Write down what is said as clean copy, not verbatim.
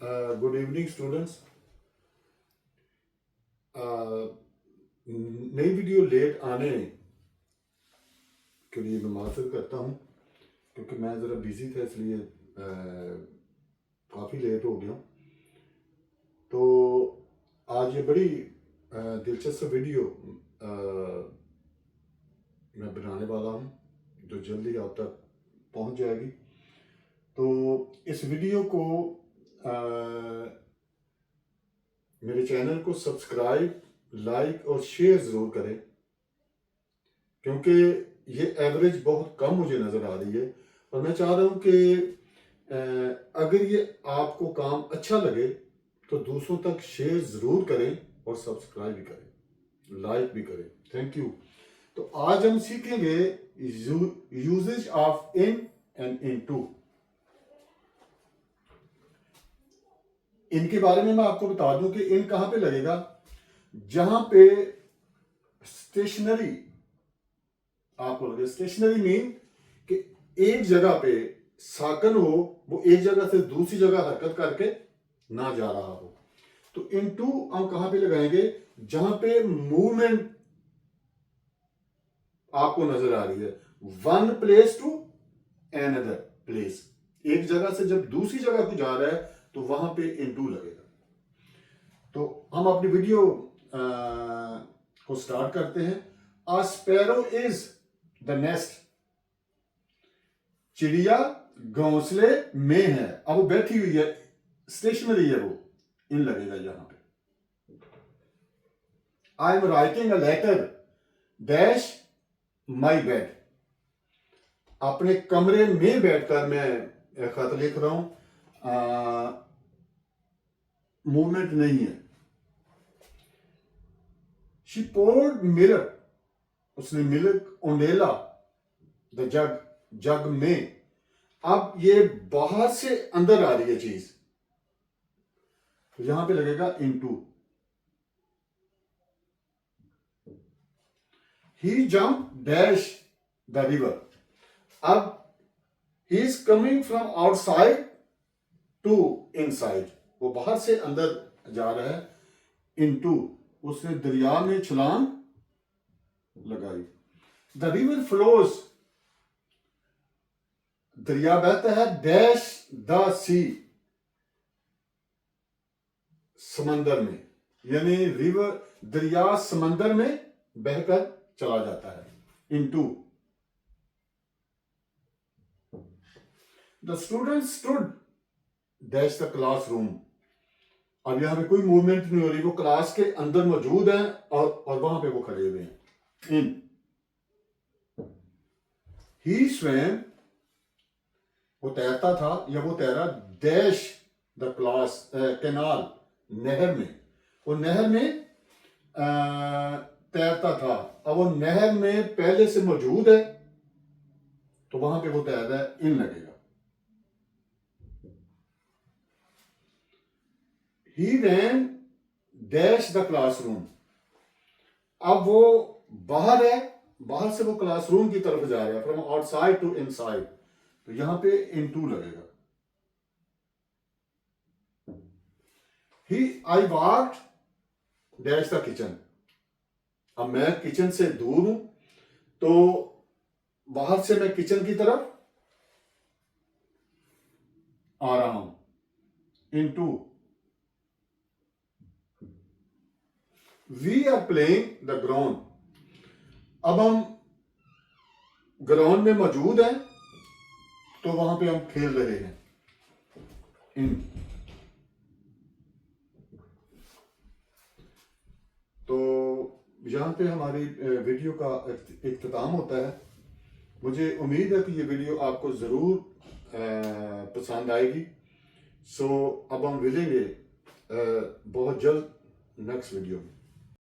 Good evening students. नई video late आने के लिए मैं माफ़ी करता हूँ, क्योंकि मैं ज़रा बिज़ी था, इसलिए काफ़ी लेट हो गया। तो आज ये बड़ी दिलचस्प वीडियो मैं बनाने वाला हूँ, जो जल्दी आप तक पहुँच जाएगी। तो इस वीडियो को मेरे चैनल को सब्सक्राइब, लाइक और शेयर ज़रूर करें, क्योंकि ये एवरेज बहुत कम मुझे नज़र आ रही है। और मैं चाह रहा हूँ कि अगर ये आपको काम अच्छा लगे तो दूसरों तक शेयर ज़रूर करें और सब्सक्राइब भी करें, लाइक भी करें। Thank you. तो आज हम सीखेंगे usages of in and into. इनके बारे में मैं आपको बता दूं कि इन कहां पे लगेगा। जहां पे स्टेशनरी आपको लगे। स्टेशनरी मीन कि एक जगह पे साकन हो, वो एक जगह से दूसरी जगह हरकत करके ना जा रहा हो। तो इन टू हम कहां पे लगाएंगे? जहां पे मूवमेंट आपको नजर आ रही है, one place to another place. एक जगह से जब दूसरी जगह को जा रहा है तो वहां पे इन टू लगेगा। तो हम अपनी वीडियो को स्टार्ट करते हैं। अ स्पैरो इज द नेस्ट। चिड़िया घोंसले में है। अब वो बैठी हुई है, स्टेशनरी है, वो इन लगेगा यहां पे। I am writing a letter dash my bed. अपने कमरे में बैठकर मैं खत लिख रहा हूं। मूवमेंट नहीं है। She poured milk. उसने मिल्क ओंडेला द जग, जग में। अब ये बाहर से अंदर आ रही है चीज, तो यहां पे लगेगा into. He jump dash the river. अब he is coming from outside to inside. वो बाहर से अंदर जा रहा है। इनटू, उसने दरिया में छलांग लगाई। The river flows. दरिया बहता है डैश द सी, समंदर में। यानी रिवर, दरिया समंदर में बहकर चला जाता है। Into. The student stood dash the classroom. अब यहां पे कोई मूवमेंट नहीं हो रही, वो क्लास के अंदर मौजूद है और वहां पे वो खड़े हुए हैं। इन। ही स्वैम, वो तैरता था या वो तैरा डैश द क्लास कैनाल, नहर में। वो नहर में तैरता था। अब वो नहर में पहले से मौजूद है, तो वहां पे वो तैर रहा है, इन लगेगा। ही रैन डैश द क्लासरूम। अब वो बाहर है, बाहर से वो क्लासरूम की तरफ जा रहा है, फ्रॉम आउटसाइड टू इनसाइड, तो यहां पे इनटू लगेगा। He I walked dash the kitchen. अब मैं किचन से दूर हूं, तो बाहर से मैं किचन की तरफ आ रहा हूं। Into. We are playing the ground. अब हम ग्राउंड में मौजूद हैं, तो वहां पे हम खेल रहे हैं। इन। तो यहां पे हमारी वीडियो का इख्तिताम होता है। मुझे उम्मीद है कि ये वीडियो आपको ज़रूर पसंद आएगी। सो अब हम मिलेंगे बहुत जल्द नेक्स्ट वीडियो में।